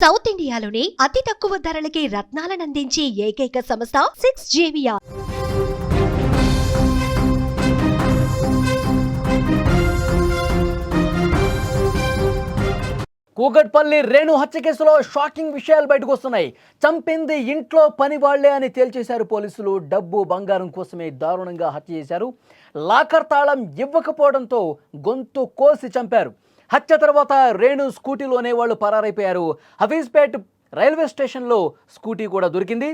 South ఇండియాలోని అతి తక్కువ ధరలకి రత్నాలనందించే ఏకైక సంస్థ 6JVR. కూకట్పల్లి రేణు హత్య కేసులో షాకింగ్ విషయాలు బయటకు వస్తున్నాయి. చంపింది ఇంట్లో పని వాళ్లే అని తేల్చేశారు పోలీసులు. డబ్బు బంగారం కోసమే దారుణంగా హత్య చేశారు. లాకర్ తాళం ఇవ్వకపోవడంతో గొంతు కోసి చంపారు. హత్య తర్వాత రేణు స్కూటీలోనే వాళ్ళు పరారైపోయారు. హఫీజ్పేట్ రైల్వే స్టేషన్లో స్కూటీ కూడా దొరికింది.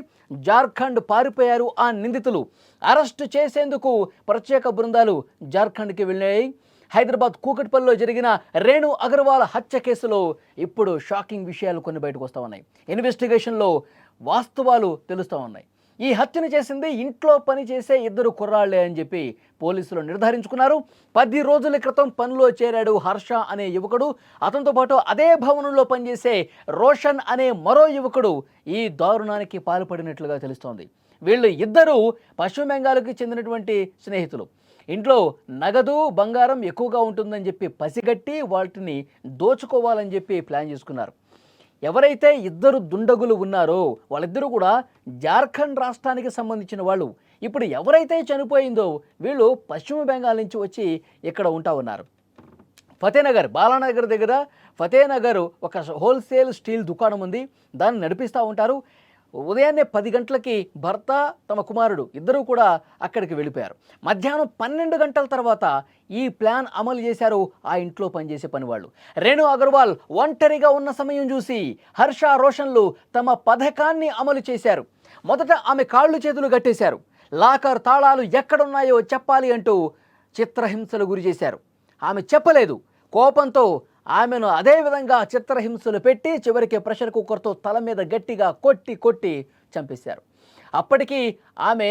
జార్ఖండ్ పారిపోయారు ఆ నిందితులు. అరెస్టు చేసేందుకు ప్రత్యేక బృందాలు జార్ఖండ్కి వెళ్ళాయి. హైదరాబాద్ కూకట్పల్లిలో జరిగిన రేణు అగర్వాల్ హత్య కేసులో ఇప్పుడు షాకింగ్ విషయాలు కొన్ని బయటకు వస్తూ ఉన్నాయి. ఇన్వెస్టిగేషన్లో వాస్తవాలు తెలుస్తూ ఉన్నాయి. ఈ హత్యను చేసింది ఇంట్లో పని చేసే ఇద్దరు కుర్రాళ్లే అని చెప్పి పోలీసులు నిర్ధారించుకున్నారు. 10 రోజుల క్రితం పనిలో చేరాడు హర్ష అనే యువకుడు. అతనితో పాటు అదే భవనంలో పనిచేసే రోషన్ అనే మరో యువకుడు ఈ దారుణానికి పాల్పడినట్లుగా తెలుస్తోంది. వీళ్ళు ఇద్దరూ పశ్చిమ బెంగాల్కి చెందినటువంటి స్నేహితులు. ఇంట్లో నగదు బంగారం ఎక్కువగా ఉంటుందని చెప్పి పసిగట్టి వాటిని దోచుకోవాలని చెప్పి ప్లాన్ చేసుకున్నారు. ఎవరైతే ఇద్దరు దుండగులు ఉన్నారో వాళ్ళిద్దరూ కూడా జార్ఖండ్ రాష్ట్రానికి సంబంధించిన వాళ్ళు. ఇప్పుడు ఎవరైతే చనిపోయిందో వీళ్ళు పశ్చిమ బెంగాల్ నుంచి వచ్చి ఇక్కడ ఉంటా ఉన్నారు. ఫతేనగర్ బాలానగర్ దగ్గర ఫతేనగర్ ఒక హోల్సేల్ స్టీల్ దుకాణం ఉంది. దాన్ని నడిపిస్తూ ఉంటారు. ఉదయాన్నే 10 గంటలకి భర్త తమ కుమారుడు ఇద్దరూ కూడా అక్కడికి వెళ్ళిపోయారు. మధ్యాహ్నం 12 గంటల తర్వాత ఈ ప్లాన్ అమలు చేశారు ఆ ఇంట్లో పనిచేసే పనివాళ్ళు. రేణు అగర్వాల్ ఒంటరిగా ఉన్న సమయం చూసి హర్ష రోషన్లు తమ పథకాన్ని అమలు చేశారు. మొదట ఆమె కాళ్ళు చేతులు కట్టేశారు. లాకర్ తాళాలు ఎక్కడున్నాయో చెప్పాలి అంటూ చిత్రహింసలు గురి చేశారు. ఆమె చెప్పలేదు. కోపంతో ఆమెను అదేవిధంగా చిత్రహింసలు పెట్టి చివరికి ప్రెషర్ కుక్కర్తో తల మీద గట్టిగా కొట్టి చంపేశారు. అప్పటికి ఆమె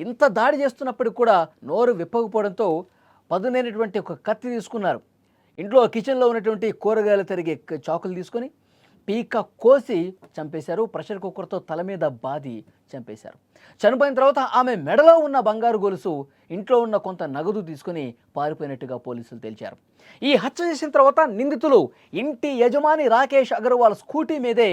ఇంత దాడి చేస్తున్నప్పటికి కూడా నోరు విప్పకపోవడంతో పదునైనటువంటి ఒక కత్తి తీసుకున్నారు. ఇంట్లో కిచెన్లో ఉన్నటువంటి కూరగాయలు తరిగే చాకులు తీసుకొని పీక కోసి చంపేశారు. ప్రెషర్ కుక్కర్తో తల మీద బాది చంపేశారు. చనిపోయిన తర్వాత ఆమె మెడలో ఉన్న బంగారు గొలుసు, ఇంట్లో ఉన్న కొంత నగదు తీసుకొని పారిపోయినట్టుగా పోలీసులు తేల్చారు. ఈ హత్య చేసిన తర్వాత నిందితులు ఇంటి యజమాని రాకేష్ అగర్వాల్ స్కూటీ మీదే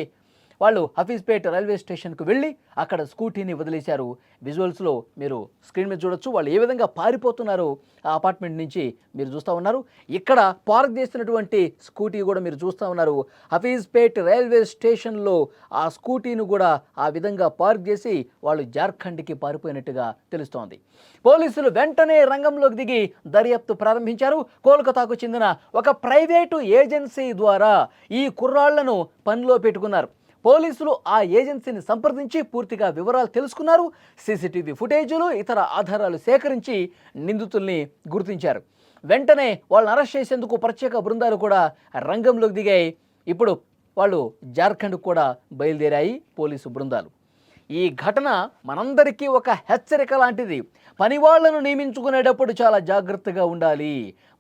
వాళ్ళు హఫీజ్పేట్ రైల్వే స్టేషన్కు వెళ్ళి అక్కడ స్కూటీని వదిలేశారు. విజువల్స్లో మీరు స్క్రీన్ మీద చూడొచ్చు. వాళ్ళు ఏ విధంగా పారిపోతున్నారో ఆ అపార్ట్మెంట్ నుంచి మీరు చూస్తూ ఉన్నారు. ఇక్కడ పార్క్ చేసినటువంటి స్కూటీ కూడా మీరు చూస్తూ ఉన్నారు. హఫీజ్పేట్ రైల్వే స్టేషన్లో ఆ స్కూటీని కూడా ఆ విధంగా పార్క్ చేసి వాళ్ళు జార్ఖండ్కి పారిపోయినట్టుగా తెలుస్తోంది. పోలీసులు వెంటనే రంగంలోకి దిగి దర్యాప్తు ప్రారంభించారు. కోల్కతాకు చెందిన ఒక ప్రైవేటు ఏజెన్సీ ద్వారా ఈ కుర్రాళ్లను పనిలో పెట్టుకున్నారు. పోలీసులు ఆ ఏజెన్సీని సంప్రదించి పూర్తిగా వివరాలు తెలుసుకున్నారు. సీసీటీవీ ఫుటేజీలు ఇతర ఆధారాలు సేకరించి నిందితుల్ని గుర్తించారు. వెంటనే వాళ్ళని అరెస్ట్ చేసేందుకు ప్రత్యేక బృందాలు కూడా రంగంలోకి దిగాయి. ఇప్పుడు వాళ్ళు జార్ఖండ్ కూడా బయలుదేరాయి పోలీసు బృందాలు. ఈ ఘటన మనందరికీ ఒక హెచ్చరిక లాంటిది. పనివాళ్లను నియమించుకునేటప్పుడు చాలా జాగ్రత్తగా ఉండాలి.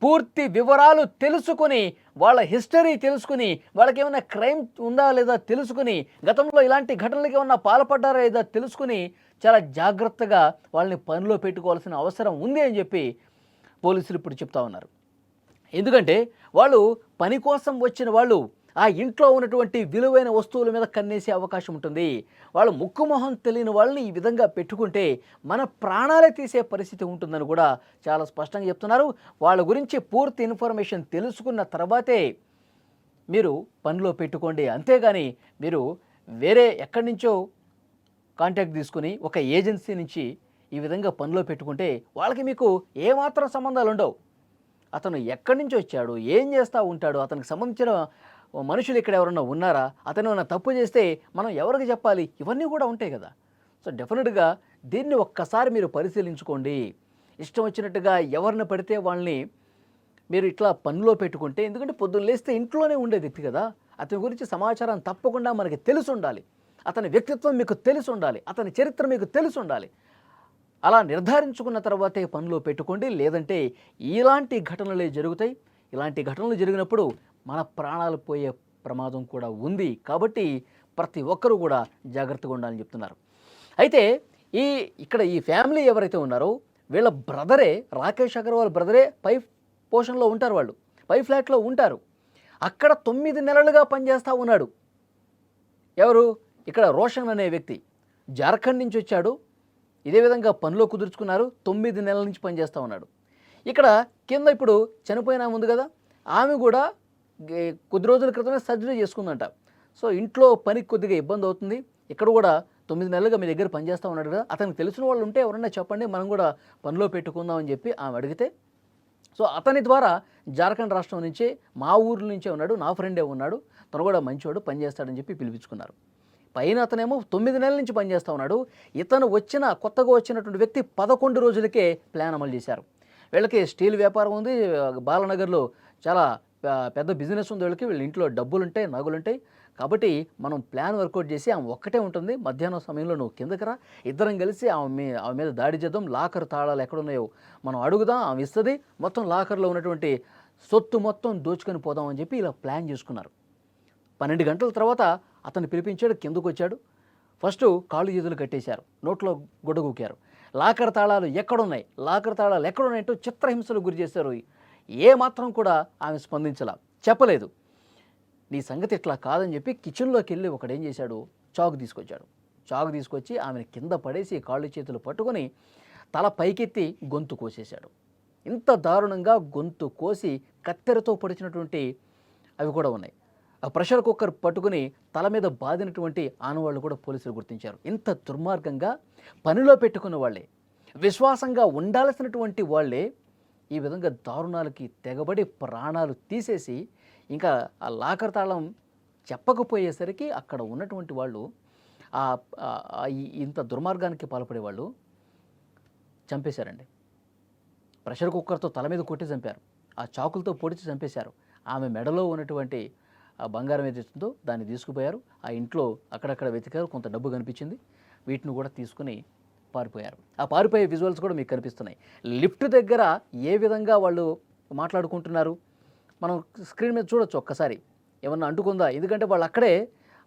పూర్తి వివరాలు తెలుసుకుని, వాళ్ళ హిస్టరీ తెలుసుకుని, వాళ్ళకి ఏమైనా క్రైమ్ ఉందా లేదా తెలుసుకుని, గతంలో ఇలాంటి ఘటనలకి ఏమన్నా పాల్పడ్డారా లేదా తెలుసుకుని చాలా జాగ్రత్తగా వాళ్ళని పనిలో పెట్టుకోవాల్సిన అవసరం ఉంది అని చెప్పి పోలీసులు ఇప్పుడు చెప్తా ఉన్నారు. ఎందుకంటే వాళ్ళు పని కోసం వచ్చిన వాళ్ళు ఆ ఇంట్లో ఉన్నటువంటి విలువైన వస్తువుల మీద కన్నేసే అవకాశం ఉంటుంది. వాళ్ళు ముక్కు మొహం తెలియని వాళ్ళని ఈ విధంగా పెట్టుకుంటే మన ప్రాణాలే తీసే పరిస్థితి ఉంటుందని కూడా చాలా స్పష్టంగా చెప్తున్నారు. వాళ్ళ గురించి పూర్తి ఇన్ఫర్మేషన్ తెలుసుకున్న తర్వాతే మీరు పనిలో పెట్టుకోండి. అంతేగాని మీరు వేరే ఎక్కడి నుంచో కాంటాక్ట్ తీసుకుని ఒక ఏజెన్సీ నుంచి ఈ విధంగా పనిలో పెట్టుకుంటే వాళ్ళకి మీకు ఏమాత్రం సంబంధాలు ఉండవు. అతను ఎక్కడి నుంచి వచ్చాడు, ఏం చేస్తూ ఉంటాడు, అతనికి సంబంధించిన మనుషులు ఇక్కడ ఎవరన్నా ఉన్నారా, అతను ఏమైనా తప్పు చేస్తే మనం ఎవరికి చెప్పాలి, ఇవన్నీ కూడా ఉంటాయి కదా. సో డెఫినెట్గా దీన్ని ఒక్కసారి మీరు పరిశీలించుకోండి. ఇష్టం వచ్చినట్టుగా ఎవరిని పడితే వాళ్ళని మీరు ఇట్లా పనిలో పెట్టుకుంటే, ఎందుకంటే పొద్దున్న లేస్తే ఇంట్లోనే ఉండే వ్యక్తి కదా, అతని గురించి సమాచారం తప్పకుండా మనకి తెలిసి ఉండాలి. అతని వ్యక్తిత్వం మీకు తెలిసి ఉండాలి. అతని చరిత్ర మీకు తెలిసి ఉండాలి. అలా నిర్ధారించుకున్న తర్వాతే పనిలో పెట్టుకోండి. లేదంటే ఇలాంటి ఘటనలే జరుగుతాయి. ఇలాంటి ఘటనలు జరిగినప్పుడు మన ప్రాణాలు పోయే ప్రమాదం కూడా ఉంది. కాబట్టి ప్రతి ఒక్కరూ కూడా జాగ్రత్తగా ఉండాలని చెప్తున్నారు. అయితే ఇక్కడ ఈ ఫ్యామిలీ ఎవరైతే ఉన్నారో వీళ్ళ బ్రదరే, రాకేష్ అగర్వాల్ బ్రదరే పై పోర్షన్లో ఉంటారు. వాళ్ళు పై ఫ్లాట్లో ఉంటారు. అక్కడ 9 నెలలుగా పనిచేస్తూ ఉన్నాడు. ఎవరు? ఇక్కడ రోషన్ అనే వ్యక్తి జార్ఖండ్ నుంచి వచ్చాడు. ఇదే విధంగా పనిలో కుదుర్చుకున్నారు. 9 నెలల నుంచి పనిచేస్తూ ఉన్నాడు. ఇక్కడ కింద ఇప్పుడు చనిపోయిన ఆమె ఉంది కదా, ఆమె కూడా కొద్ది రోజుల క్రితమే సర్జరీ చేసుకుందంట. సో ఇంట్లో పనికి కొద్దిగా ఇబ్బంది అవుతుంది. ఇక్కడ కూడా 9 నెలలుగా మీ దగ్గర పనిచేస్తూ ఉన్నాడు కదా, అతనికి తెలిసిన వాళ్ళు ఉంటే ఎవరన్నా చెప్పండి, మనం కూడా పనిలో పెట్టుకుందాం అని చెప్పి ఆమె అడిగితే, సో అతని ద్వారా జార్ఖండ్ రాష్ట్రం నుంచే మా ఊర్ల నుంచే ఉన్నాడు, నా ఫ్రెండే ఉన్నాడు, తను కూడా మంచివాడు, పనిచేస్తాడని చెప్పి పిలిపించుకున్నారు. పైన అతనేమో 9 నెలల నుంచి పనిచేస్తూ ఉన్నాడు. ఇతను కొత్తగా వచ్చినటువంటి వ్యక్తి 11 రోజులకే ప్లాన్ అమలు చేశారు. వీళ్ళకి స్టీల్ వ్యాపారం ఉంది, బాలనగర్లో చాలా పెద్ద బిజినెస్ ఉంది వీళ్ళకి, వీళ్ళ ఇంట్లో డబ్బులుంటాయి, నగలుంటాయి. కాబట్టి మనం ప్లాన్ వర్కౌట్ చేసి ఆమె ఒక్కటే ఉంటుంది, మధ్యాహ్నం సమయంలో నువ్వు కిందకి రా, ఇద్దరం కలిసి ఆమె మీద దాడి చేద్దాం, లాకర్ తాళాలు ఎక్కడున్నాయో మనం అడుగుదాం, ఆమె ఇస్తుంది, మొత్తం లాకర్లో ఉన్నటువంటి సొత్తు మొత్తం దోచుకొని పోదామని చెప్పి ఇలా ప్లాన్ చేసుకున్నారు. 12 గంటల తర్వాత అతన్ని పిలిపించాడు, కిందకు వచ్చాడు. ఫస్ట్ కాళ్ళు చేతులు కట్టేశారు, నోట్లో గుడ్డగూకారు. లాకర్ తాళాలు ఎక్కడున్నాయంటూ చిత్రహింసలు గురి చేశారు. ఏ మాత్రం కూడా ఆమె స్పందించలా, చెప్పలేదు. నీ సంగతి ఇట్లా కాదని చెప్పి కిచెన్లోకి వెళ్ళి ఒకడేం చేశాడు, చాకు తీసుకొచ్చి ఆమెను కింద పడేసి కాళ్ళు చేతులు పట్టుకొని తల పైకెత్తి గొంతు కోసేశాడు. ఇంత దారుణంగా గొంతు కోసి కత్తెరతో పొడిచినటువంటి అవి కూడా ఉన్నాయి. ఆ ప్రెషర్ కుక్కర్ పట్టుకుని తల మీద బాదినటువంటి ఆనవాళ్ళు కూడా పోలీసులు గుర్తించారు. ఇంత దుర్మార్గంగా పనిలో పెట్టుకున్న వాళ్ళే, విశ్వాసంగా ఉండాల్సినటువంటి వాళ్ళే ఈ విధంగా దారుణాలకి తెగబడి ప్రాణాలు తీసేసి, ఇంకా ఆ లాకర్ తాళం చెప్పకపోయేసరికి అక్కడ ఉన్నటువంటి వాళ్ళు ఇంత దుర్మార్గానికి పాల్పడే వాళ్ళు చంపేశారండి. ప్రెషర్ కుక్కర్తో తల మీద కొట్టి చంపారు, ఆ చాకులతో పొడిచి చంపేశారు. ఆమె మెడలో ఉన్నటువంటి ఆ బంగారం ఏదైతుందో దాన్ని తీసుకుపోయారు. ఆ ఇంట్లో అక్కడక్కడ వెతికారు, కొంత డబ్బు కనిపించింది, వీటిని కూడా తీసుకుని పారిపోయారు. ఆ పారిపోయే విజువల్స్ కూడా మీకు కనిపిస్తున్నాయి. లిఫ్ట్ దగ్గర ఏ విధంగా వాళ్ళు మాట్లాడుకుంటున్నారు మనం స్క్రీన్ మీద చూడొచ్చు ఒక్కసారి. ఏమన్నా అంటుకుందా? ఎందుకంటే వాళ్ళు అక్కడే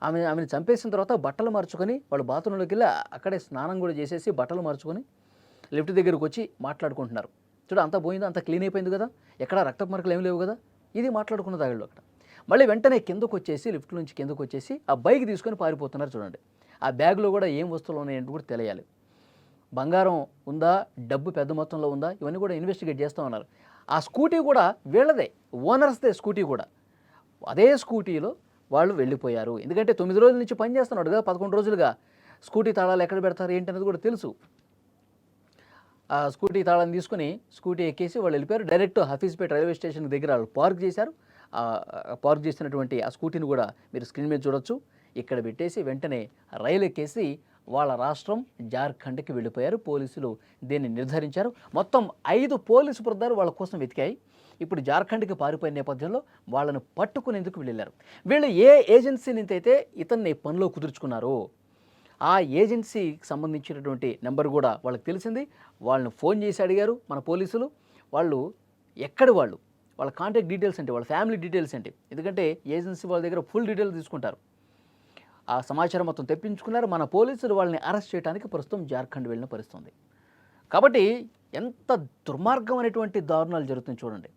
ఆమెను చంపేసిన తర్వాత బట్టలు మార్చుకొని వాళ్ళు బాత్రూంలోకి వెళ్ళి అక్కడే స్నానం కూడా చేసేసి బట్టలు మార్చుకొని లిఫ్ట్ దగ్గరకు వచ్చి మాట్లాడుకుంటున్నారు. చూడ, అంతా పోయిందా, అంతా క్లీన్ అయిపోయింది కదా, ఎక్కడ రక్తపు మరకలు ఏమి లేవు కదా, ఇది మాట్లాడుకున్న దాగిళ్ళు అక్కడ. మళ్ళీ వెంటనే కిందకు వచ్చేసి లిఫ్ట్ నుంచి కిందకు వచ్చేసి ఆ బైక్ తీసుకొని పారిపోతున్నారు. చూడండి, ఆ బ్యాగ్లో కూడా ఏం వస్తువులు ఉన్నాయంటే కూడా తెలియాలి. బంగారం ఉందా, డబ్బు పెద్ద మొత్తంలో ఉందా, ఇవన్నీ కూడా ఇన్వెస్టిగేట్ చేస్తూ ఉన్నారు. ఆ స్కూటీ కూడా వీళ్ళదే, ఓనర్స్దే స్కూటీ కూడా. అదే స్కూటీలో వాళ్ళు వెళ్ళిపోయారు. ఎందుకంటే 9 రోజుల నుంచి పని చేస్తున్నాడు కదా, 11 రోజులుగా. స్కూటీ తాళాలు ఎక్కడ పెడతారు ఏంటి అనేది కూడా తెలుసు. ఆ స్కూటీ తాళాన్ని తీసుకుని స్కూటీ ఎక్కేసి వాళ్ళు వెళ్ళిపోయారు. డైరెక్ట్ హఫీజ్పేట రైల్వే స్టేషన్ దగ్గర వాళ్ళు పార్క్ చేశారు. పార్క్ చేసినటువంటి ఆ స్కూటీని కూడా మీరు స్క్రీన్ మీద చూడొచ్చు. ఇక్కడ పెట్టేసి వెంటనే రైలు ఎక్కేసి వాళ్ళ రాష్ట్రం జార్ఖండ్కి వెళ్ళిపోయారు. పోలీసులు దీన్ని నిర్ధారించారు. మొత్తం 5 పోలీసు బృందాలు వాళ్ళ కోసం వెతికాయి. ఇప్పుడు జార్ఖండ్కి పారిపోయిన నేపథ్యంలో వాళ్ళను పట్టుకునేందుకు వెళ్ళారు. వీళ్ళు ఏ ఏజెన్సీ నుంచి అయితే ఇతన్ని పనిలో కుదుర్చుకున్నారో ఆ ఏజెన్సీకి సంబంధించినటువంటి నెంబర్ కూడా వాళ్ళకి తెలిసింది. వాళ్ళని ఫోన్ చేసి అడిగారు మన పోలీసులు. వాళ్ళు ఎక్కడి వాళ్ళ కాంటాక్ట్ డీటెయిల్స్ ఏంటి, వాళ్ళ ఫ్యామిలీ డీటెయిల్స్ ఏంటి, ఎందుకంటే ఏజెన్సీ వాళ్ళ దగ్గర ఫుల్ డీటెయిల్స్ తీసుకుంటారు. ఆ సమాచారం మొత్తం తెప్పించుకున్నారు. మన పోలీసులు వాళ్ళని అరెస్ట్ చేయడానికి ప్రస్తుతం జార్ఖండ్ వెళ్ళిన పరిస్థితుంది. కాబట్టి ఎంత దుర్మార్గం అనేటువంటి దారుణాలు జరుగుతుంది చూడండి.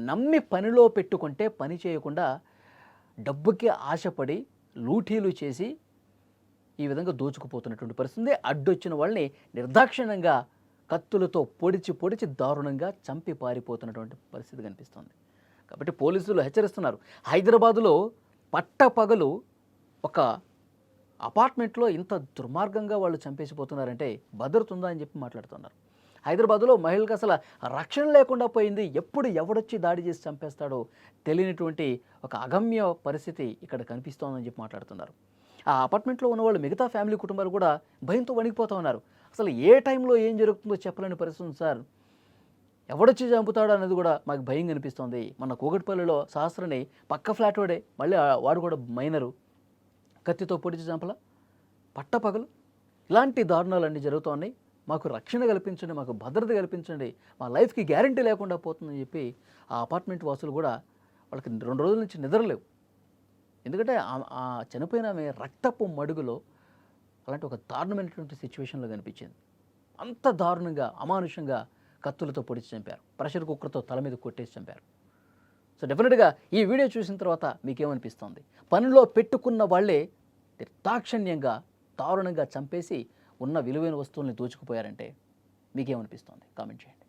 నమ్మి పనిలో పెట్టుకుంటే పని చేయకుండా డబ్బుకి ఆశపడి లూటీలు చేసి ఈ విధంగా దోచుకుపోతున్నటువంటి పరిస్థితి. అడ్డొచ్చిన వాళ్ళని నిర్దాక్షిణ్యంగా కత్తులతో పొడిచి దారుణంగా చంపి పారిపోతున్నటువంటి పరిస్థితి కనిపిస్తుంది. కాబట్టి పోలీసులు హెచ్చరిస్తున్నారు. హైదరాబాదులో పట్టపగలు ఒక అపార్ట్మెంట్లో ఇంత దుర్మార్గంగా వాళ్ళు చంపేసిపోతున్నారంటే భద్రత ఉందా అని చెప్పి మాట్లాడుతున్నారు. హైదరాబాద్లో మహిళలకు అసలు రక్షణ లేకుండా పోయింది. ఎప్పుడు ఎవడొచ్చి దాడి చేసి చంపేస్తాడో తెలియనటువంటి ఒక అగమ్య పరిస్థితి ఇక్కడ కనిపిస్తోందని చెప్పి మాట్లాడుతున్నారు. ఆ అపార్ట్మెంట్లో ఉన్నవాళ్ళు మిగతా ఫ్యామిలీ కుటుంబాలు కూడా భయంతో వణికిపోతూ ఉన్నారు. అసలు ఏ టైంలో ఏం జరుగుతుందో చెప్పలేని పరిస్థితి సార్. ఎవడొచ్చి చంపుతాడో అనేది కూడా మాకు భయం కనిపిస్తోంది. మన కూకట్పల్లిలో సహస్రని పక్క ఫ్లాట్ వాడే, మళ్ళీ వాడు కూడా మైనరు, కత్తితో పొడిచి చంపల పట్టపగలు. ఇలాంటి దారుణాలన్నీ జరుగుతున్నాయి. మాకు రక్షణ కల్పించండి, మాకు భద్రత కల్పించండి, మా లైఫ్కి గ్యారంటీ లేకుండా పోతుందని చెప్పి ఆ అపార్ట్మెంట్ వాసులు కూడా వాళ్ళకి 2 రోజుల నుంచి నిద్రలేవు. ఎందుకంటే ఆ చనిపోయిన ఆమె రక్తపు మడుగులో అలాంటి ఒక దారుణమైనటువంటి సిచ్యువేషన్లో కనిపించింది. అంత దారుణంగా అమానుషంగా కత్తులతో పొడిచి చంపారు, ప్రెషర్ కుక్కర్తో తల మీద కొట్టేసి చంపారు. సో డెఫినెట్గా ఈ వీడియో చూసిన తర్వాత మీకేమనిపిస్తుంది? పనిలో పెట్టుకున్న వాళ్ళే నిర్దాక్షిణ్యంగా దారుణంగా చంపేసి ఉన్న విలువైన వస్తువుల్ని దోచుకుపోయారంటే మీకేమనిపిస్తోంది? కామెంట్ చేయండి.